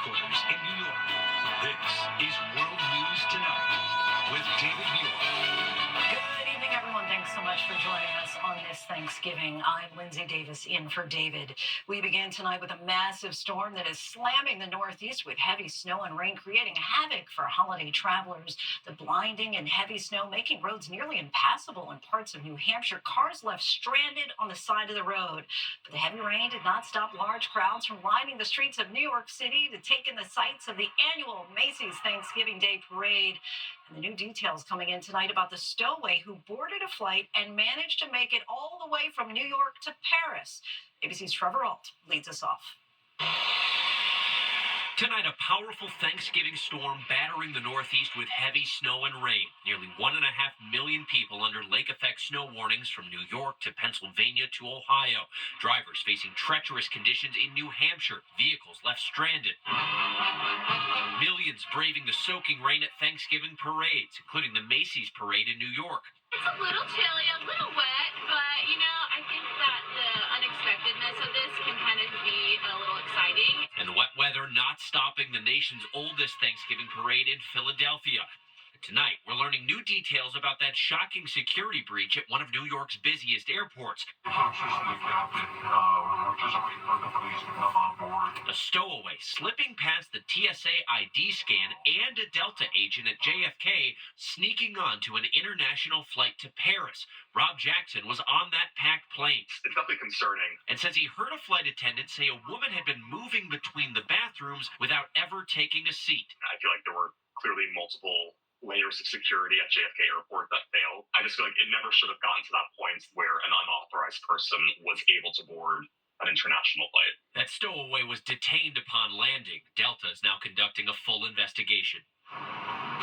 headquarters in New York. This is World News Tonight with David Muir. Good evening, everyone. Thanks so much for joining us on this Thanksgiving. I'm Lindsay Davis in for David. We begin tonight with a massive storm that is slamming the Northeast with heavy snow and rain, creating havoc for holiday travelers. The blinding and heavy snow making roads nearly impassable in parts of New Hampshire. Cars left stranded on the side of the road. But the heavy rain did not stop large crowds from lining the streets of New York City to take in the sights of the annual Macy's Thanksgiving Day Parade. And the new details coming in tonight about the stowaway who boarded a flight and managed to make it all the way from New York to Paris. ABC's Trevor Ault leads us off. Tonight, a powerful Thanksgiving storm battering the Northeast with heavy snow and rain. Nearly 1.5 million people under lake-effect snow warnings from New York to Pennsylvania to Ohio. Drivers facing treacherous conditions in New Hampshire. Vehicles left stranded. Millions braving the soaking rain at Thanksgiving parades, including the Macy's parade in New York. It's a little chilly, a little wet, but, I think that the unexpectedness of this can kind of be a little exciting. And the wet weather not stopping the nation's oldest Thanksgiving parade in Philadelphia. Tonight, we're learning new details about that shocking security breach at one of New York's busiest airports. A stowaway slipping past the TSA ID scan and a Delta agent at JFK sneaking onto an international flight to Paris. Rob Jackson was on that packed plane. It's definitely concerning. And says he heard a flight attendant say a woman had been moving between the bathrooms without ever taking a seat. I feel like there were clearly multiple layers of security at JFK Airport that failed. I just feel like it never should have gotten to that point where an unauthorized person was able to board an international flight. That stowaway was detained upon landing. Delta is now conducting a full investigation.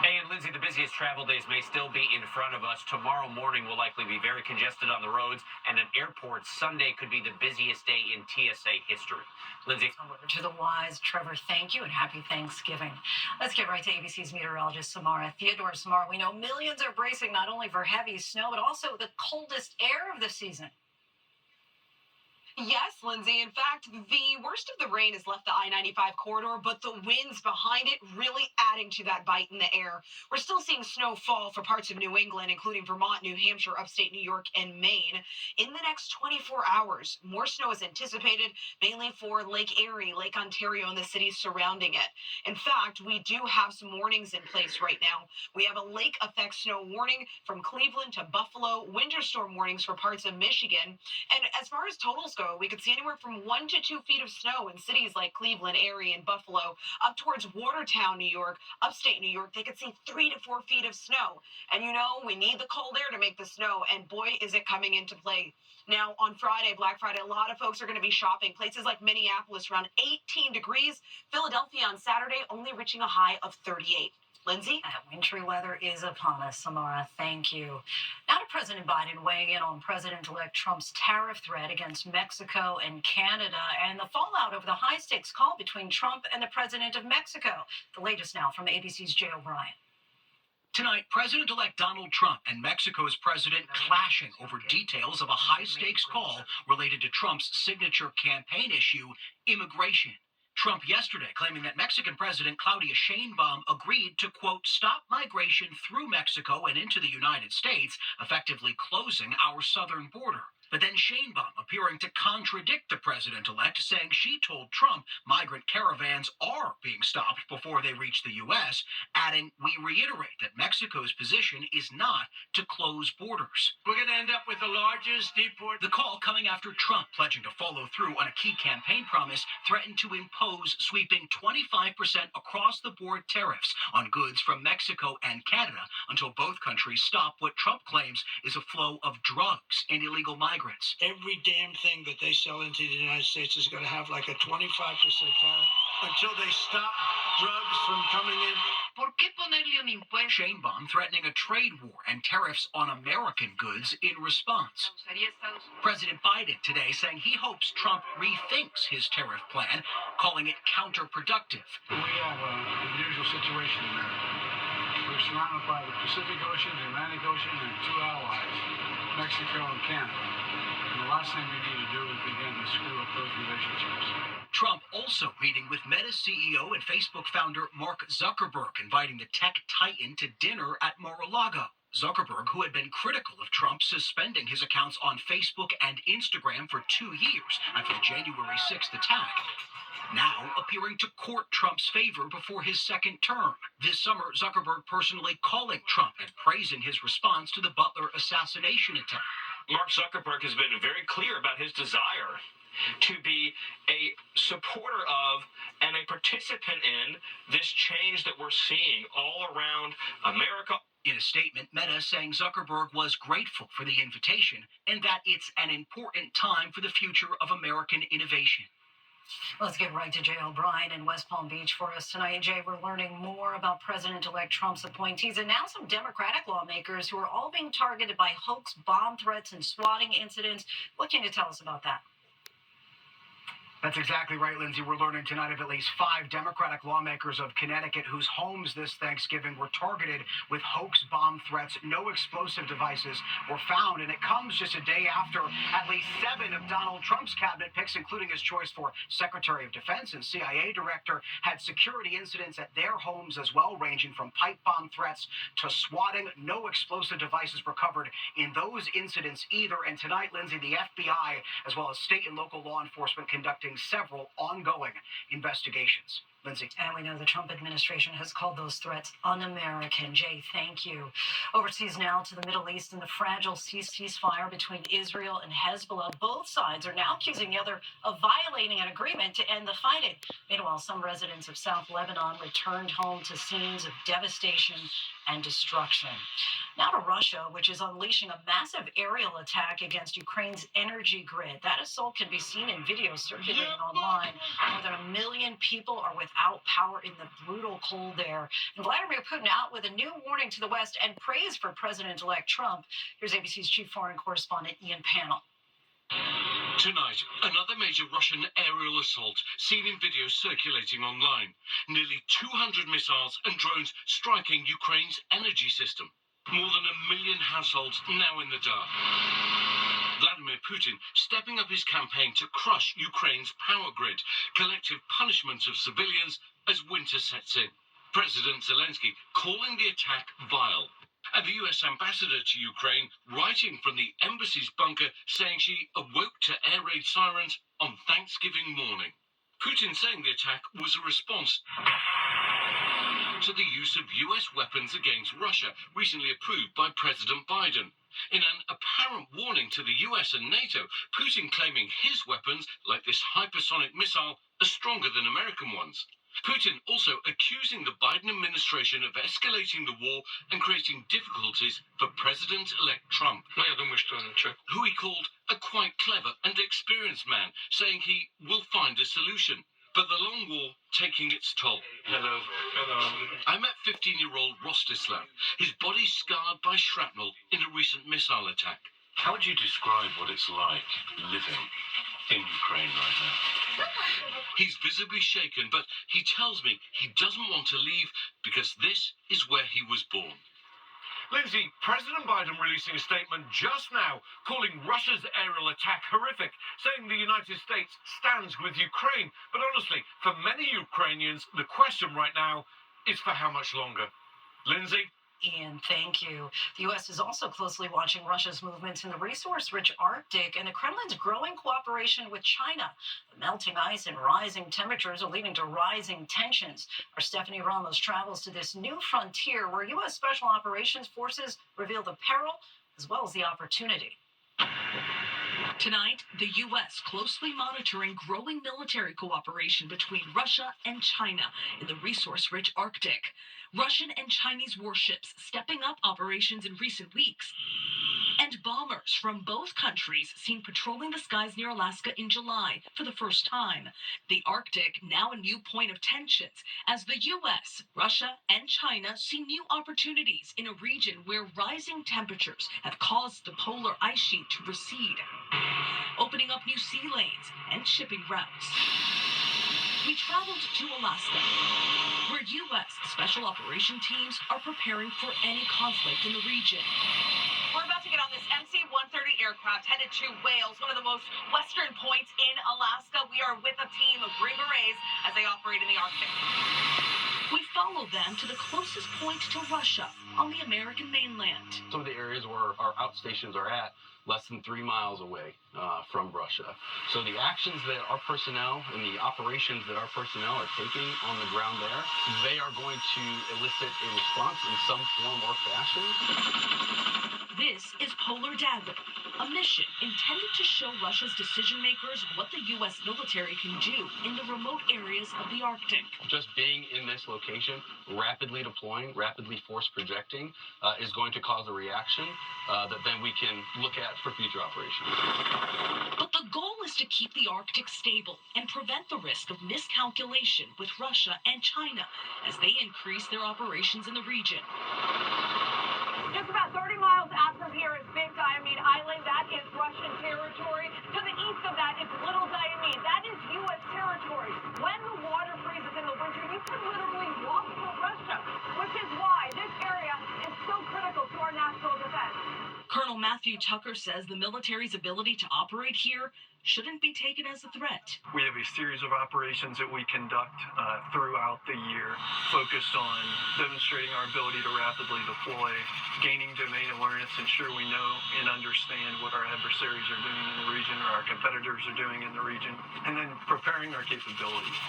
Hey, and Lindsay, the busiest travel days may still be in front of us. Tomorrow morning will likely be very congested on the roads, and at airports, Sunday could be the busiest day in TSA history. Lindsay. Over to the wise. Trevor, thank you and happy Thanksgiving. Let's get right to ABC's meteorologist, Samara Theodore. Samara, we know millions are bracing not only for heavy snow, but also the coldest air of the season. Yes, Lindsay. In fact, the worst of the rain has left the I-95 corridor, but the winds behind it really adding to that bite in the air. We're still seeing snow fall for parts of New England, including Vermont, New Hampshire, upstate New York, and Maine. In the next 24 hours, more snow is anticipated, mainly for Lake Erie, Lake Ontario, and the cities surrounding it. In fact, we do have some warnings in place right now. We have a lake effect snow warning from Cleveland to Buffalo, winter storm warnings for parts of Michigan. And as far as totals go, we could see anywhere from 1 to 2 feet of snow in cities like Cleveland, Erie, and Buffalo. Up towards Watertown, New York, upstate New York, they could see 3 to 4 feet of snow. And we need the cold air to make the snow, and boy, is it coming into play. Now, on Friday, Black Friday, a lot of folks are going to be shopping. Places like Minneapolis around 18 degrees. Philadelphia on Saturday only reaching a high of 38. Lindsay? That wintry weather is upon us, Samara. Thank you. Now to President Biden weighing in on President-elect Trump's tariff threat against Mexico and Canada and the fallout over the high-stakes call between Trump and the president of Mexico. The latest now from ABC's Jay O'Brien. Tonight, President-elect Donald Trump and Mexico's president clashing over details of a high-stakes call related to Trump's signature campaign issue, immigration. Trump yesterday claiming that Mexican President Claudia Sheinbaum agreed to, quote, stop migration through Mexico and into the United States, effectively closing our southern border. But then Sheinbaum appearing to contradict the president-elect, saying she told Trump migrant caravans are being stopped before they reach the U.S., adding, we reiterate that Mexico's position is not to close borders. We're going to end up with the largest deport. The call coming after Trump pledging to follow through on a key campaign promise threatened to impose sweeping 25% across-the-board tariffs on goods from Mexico and Canada until both countries stop what Trump claims is a flow of drugs and illegal migrants. Every damn thing that they sell into the United States is going to have like a 25% tariff until they stop drugs from coming in. ¿Por qué ponerle un impuesto? Sheinbaum threatening a trade war and tariffs on American goods in response. President Biden today saying he hopes Trump rethinks his tariff plan, calling it counterproductive. We have an unusual situation in America. We're surrounded by the Pacific Ocean, the Atlantic Ocean, and 2 allies, Mexico and Canada. And the last thing we need to do is begin to screw up those relationships. Trump also meeting with Meta CEO and Facebook founder Mark Zuckerberg, inviting the tech titan to dinner at Mar-a-Lago. Zuckerberg, who had been critical of Trump suspending his accounts on Facebook and Instagram for 2 years after the January 6th attack, now appearing to court Trump's favor before his second term. This summer, Zuckerberg personally calling Trump and praising his response to the Butler assassination attempt. Mark Zuckerberg has been very clear about his desire to be a supporter of and a participant in this change that we're seeing all around America. In a statement, Meta saying Zuckerberg was grateful for the invitation and that it's an important time for the future of American innovation. Let's get right to Jay O'Brien in West Palm Beach for us tonight. Jay, we're learning more about President-elect Trump's appointees and now some Democratic lawmakers who are all being targeted by hoax, bomb threats, and swatting incidents. What can you tell us about that? That's exactly right, Lindsay. We're learning tonight of at least 5 Democratic lawmakers of Connecticut whose homes this Thanksgiving were targeted with hoax bomb threats. No explosive devices were found, and it comes just a day after at least 7 of Donald Trump's cabinet picks, including his choice for Secretary of Defense and CIA Director, had security incidents at their homes as well, ranging from pipe bomb threats to swatting. No explosive devices recovered in those incidents either. And tonight, Lindsay, the FBI, as well as state and local law enforcement, conducting several ongoing investigations. Lindsay. And we know the Trump administration has called those threats un-American. Jay, thank you. Overseas now to the Middle East and the fragile ceasefire between Israel and Hezbollah. Both sides are now accusing the other of violating an agreement to end the fighting. Meanwhile, some residents of South Lebanon returned home to scenes of devastation and destruction. Now to Russia, which is unleashing a massive aerial attack against Ukraine's energy grid. That assault can be seen in videos circulating online. More than 1 million people are without power in the brutal cold there. And Vladimir Putin out with a new warning to the West and praise for President-elect Trump. Here's ABC's chief foreign correspondent, Ian Pannell. Tonight, another major Russian aerial assault seen in videos circulating online. Nearly 200 missiles and drones striking Ukraine's energy system. More than 1 million households now in the dark. Vladimir Putin stepping up his campaign to crush Ukraine's power grid, collective punishment of civilians as winter sets in. President Zelensky calling the attack vile. And the US ambassador to Ukraine writing from the embassy's bunker saying she awoke to air raid sirens on Thanksgiving morning. Putin saying the attack was a response to the use of US weapons against Russia, recently approved by President Biden. In an apparent warning to the US and NATO, Putin claiming his weapons, like this hypersonic missile, are stronger than American ones. Putin also accusing the Biden administration of escalating the war and creating difficulties for President-elect Trump, who he called a quite clever and experienced man, saying he will find a solution. But the long war taking its toll. Hello. I met 15-year-old Rostislav, his body scarred by shrapnel in a recent missile attack. How would you describe what it's like living in Ukraine right now? He's visibly shaken, but he tells me he doesn't want to leave because this is where he was born. Lindsay, President Biden releasing a statement just now calling Russia's aerial attack horrific, saying the United States stands with Ukraine. But honestly, for many Ukrainians, the question right now is for how much longer? Lindsay? Ian, thank you. The U.S. is also closely watching Russia's movements in the resource-rich Arctic and the Kremlin's growing cooperation with China. The melting ice and rising temperatures are leading to rising tensions. Our Stephanie Ramos travels to this new frontier where U.S. Special Operations Forces reveal the peril as well as the opportunity. Tonight, the U.S. closely monitoring growing military cooperation between Russia and China in the resource-rich Arctic. Russian and Chinese warships stepping up operations in recent weeks. And bombers from both countries seen patrolling the skies near Alaska in July for the first time. The Arctic now a new point of tensions as the U.S., Russia, and China see new opportunities in a region where rising temperatures have caused the polar ice sheet to recede, opening up new sea lanes and shipping routes. We traveled to Alaska, where U.S. Special Operation teams are preparing for any conflict in the region. We're about to get on this MC-130 aircraft headed to Wales, one of the most western points in Alaska. We we are with a team of Green Berets as they operate in the Arctic. We follow them to the closest point to Russia on the American mainland. Some of the areas where our outstations are at, less than 3 miles away from Russia. So the actions that our personnel and the operations that our personnel are taking on the ground there, they are going to elicit a response in some form or fashion. This is Polar Dagger, a mission intended to show Russia's decision makers what the U.S. military can do in the remote areas of the Arctic. Just being in this location, rapidly deploying, rapidly force projecting, is going to cause a reaction that then we can look at for future operations. But the goal is to keep the Arctic stable and prevent the risk of miscalculation with Russia and China as they increase their operations in the region. Just about 30 miles out from here is Big Diomede Island. That is Russian territory. To the east of that is Little Diomede. That is U.S. territory. When the water freezes in the winter, you can literally walk through Russia, which is why this area is so critical to our national defense. Colonel Matthew Tucker says the military's ability to operate here shouldn't be taken as a threat. We have a series of operations that we conduct throughout the year focused on demonstrating our ability to rapidly deploy, gaining domain awareness, ensure we know and understand what our adversaries are doing in the region or our competitors are doing in the region, and then preparing our capabilities.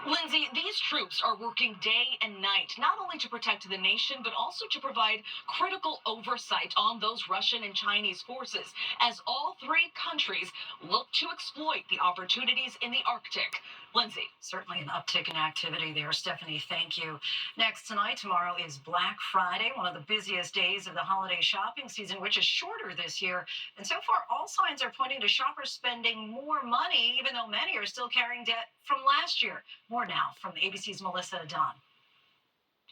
Lindsay, these troops are working day and night, not only to protect the nation, but also to provide critical oversight on those Russian and Chinese forces, as all three countries look to exploit the opportunities in the Arctic. Lindsay. Certainly an uptick in activity there. Stephanie, thank you. Next tonight, tomorrow is Black Friday, one of the busiest days of the holiday shopping season, which is shorter this year. And so far, all signs are pointing to shoppers spending more money, even though many are still carrying debt from last year. More now from ABC's Melissa Dunn.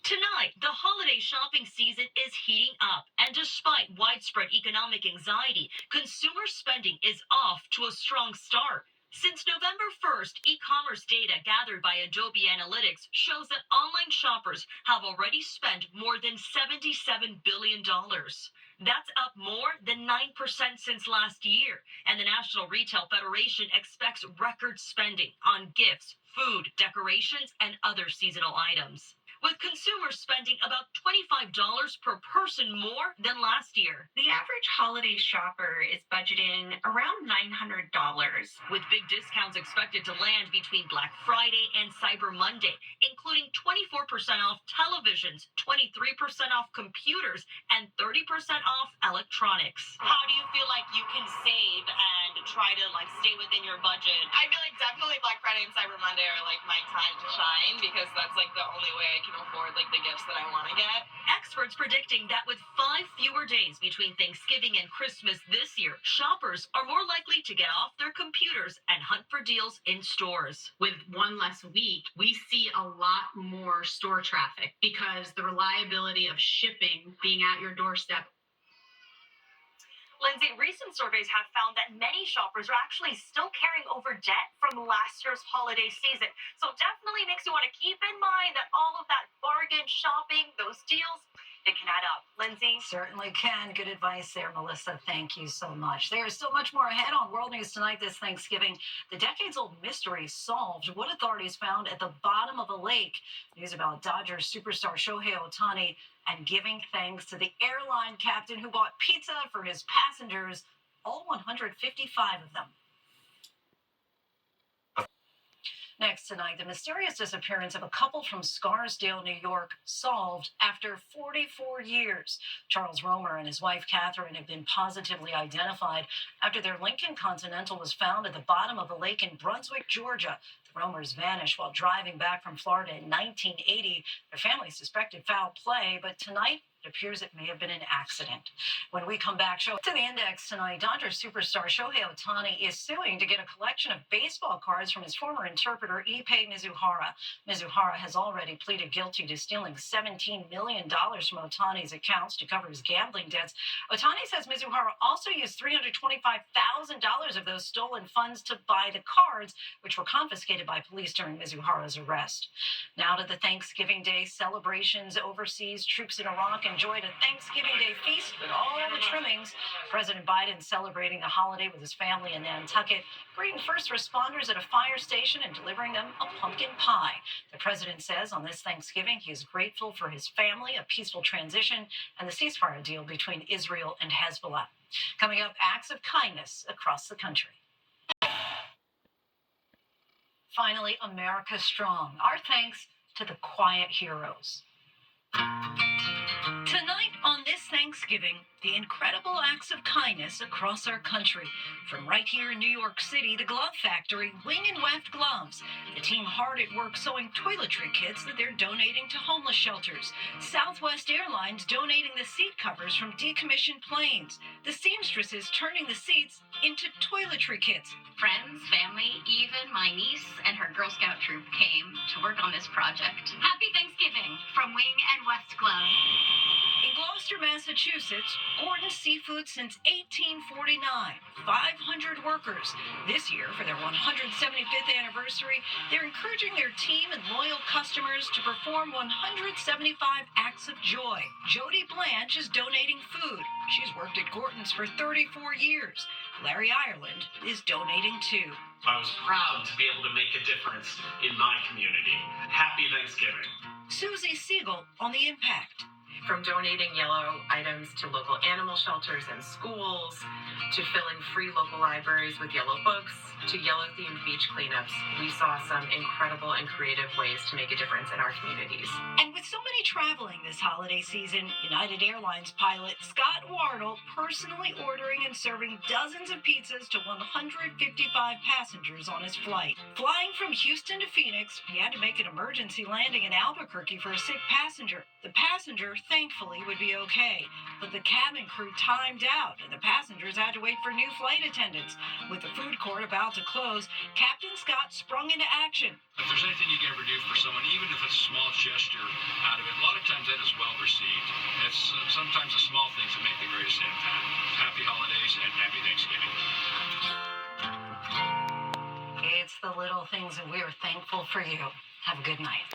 Tonight, the holiday shopping season is heating up, and despite widespread economic anxiety, consumer spending is off to a strong start. Since November 1st, e-commerce data gathered by Adobe Analytics shows that online shoppers have already spent more than $77 billion. That's up more than 9% since last year, and the National Retail Federation expects record spending on gifts, food, decorations, and other seasonal items, with consumers spending about $25 per person more than last year. The average holiday shopper is budgeting around $900. With big discounts expected to land between Black Friday and Cyber Monday, including 24% off televisions, 23% off computers, and 30% off electronics. How do you feel like you can save and try to stay within your budget? I feel like definitely Black Friday and Cyber Monday are my time to shine, because that's the only way I can afford the gifts that I want to get. Experts predicting that with 5 fewer days between Thanksgiving and Christmas this year, shoppers are more likely to get off their computers and hunt for deals in stores. With one less week, we see a lot more store traffic because the reliability of shipping being at your doorstep. Lindsay, recent surveys have found that many shoppers are actually still carrying over debt from last year's holiday season. So definitely makes you want to keep in mind that all of that bargain shopping, those deals, it can add up. Lindsay? Certainly can. Good advice there, Melissa. Thank you so much. There is still much more ahead on World News Tonight this Thanksgiving. The decades-old mystery solved. What authorities found at the bottom of a lake. News about Dodgers superstar Shohei Ohtani and giving thanks to the airline captain who bought pizza for his passengers, all 155 of them. Next tonight, the mysterious disappearance of a couple from Scarsdale, New York, solved after 44 years. Charles Romer and his wife, Catherine, have been positively identified after their Lincoln Continental was found at the bottom of a lake in Brunswick, Georgia. The Romers vanished while driving back from Florida in 1980. Their family suspected foul play, but tonight, it appears it may have been an accident. When we come back, show to the index tonight, Dodgers superstar Shohei Ohtani is suing to get a collection of baseball cards from his former interpreter, Ippei Mizuhara. Mizuhara has already pleaded guilty to stealing $17 million from Ohtani's accounts to cover his gambling debts. Ohtani says Mizuhara also used $325,000 of those stolen funds to buy the cards, which were confiscated by police during Mizuhara's arrest. Now to the Thanksgiving Day celebrations overseas. Troops in Iraq and enjoyed a Thanksgiving Day feast with all the trimmings. President Biden celebrating the holiday with his family in Nantucket, greeting first responders at a fire station and delivering them a pumpkin pie. The president says on this Thanksgiving he is grateful for his family, a peaceful transition, and the ceasefire deal between Israel and Hezbollah. Coming up, acts of kindness across the country. Finally, America Strong. Our thanks to the quiet heroes. Tonight on this Thanksgiving, the incredible acts of kindness across our country. From right here in New York City, the glove factory, Wing and Weft Gloves. The team hard at work sewing toiletry kits that they're donating to homeless shelters. Southwest Airlines donating the seat covers from decommissioned planes. The seamstresses turning the seats into toiletry kits. Friends, family, even my niece and her Girl Scout troop came to work on this project. Happy Thanksgiving from Wing and Weft Gloves. In Gloucester, Massachusetts, Gordon Seafood since 1849. 500 workers. This year, for their 175th anniversary, they're encouraging their team and loyal customers to perform 175 acts of joy. Jody Blanche is donating food. She's worked at Gorton's for 34 years. Larry Ireland is donating too. I was proud to be able to make a difference in my community. Happy Thanksgiving. Susie Siegel on the impact. From donating yellow items to local animal shelters and schools, to filling free local libraries with yellow books, to yellow-themed beach cleanups, we saw some incredible and creative ways to make a difference in our communities. And with so many traveling this holiday season, United Airlines pilot Scott Wardle personally ordering and serving dozens of pizzas to 155 passengers on his flight. Flying from Houston to Phoenix, he had to make an emergency landing in Albuquerque for a sick passenger. The passenger, thankfully, would be okay, but the cabin crew timed out, and the passengers had to wait for new flight attendants. With the food court about to close, Captain Scott sprung into action. If there's anything you can ever do for someone, even if it's a small gesture out of it, a lot of times that is well received. It's sometimes the small things that make the greatest impact. Happy holidays and happy Thanksgiving. It's the little things, and we are thankful for you. Have a good night.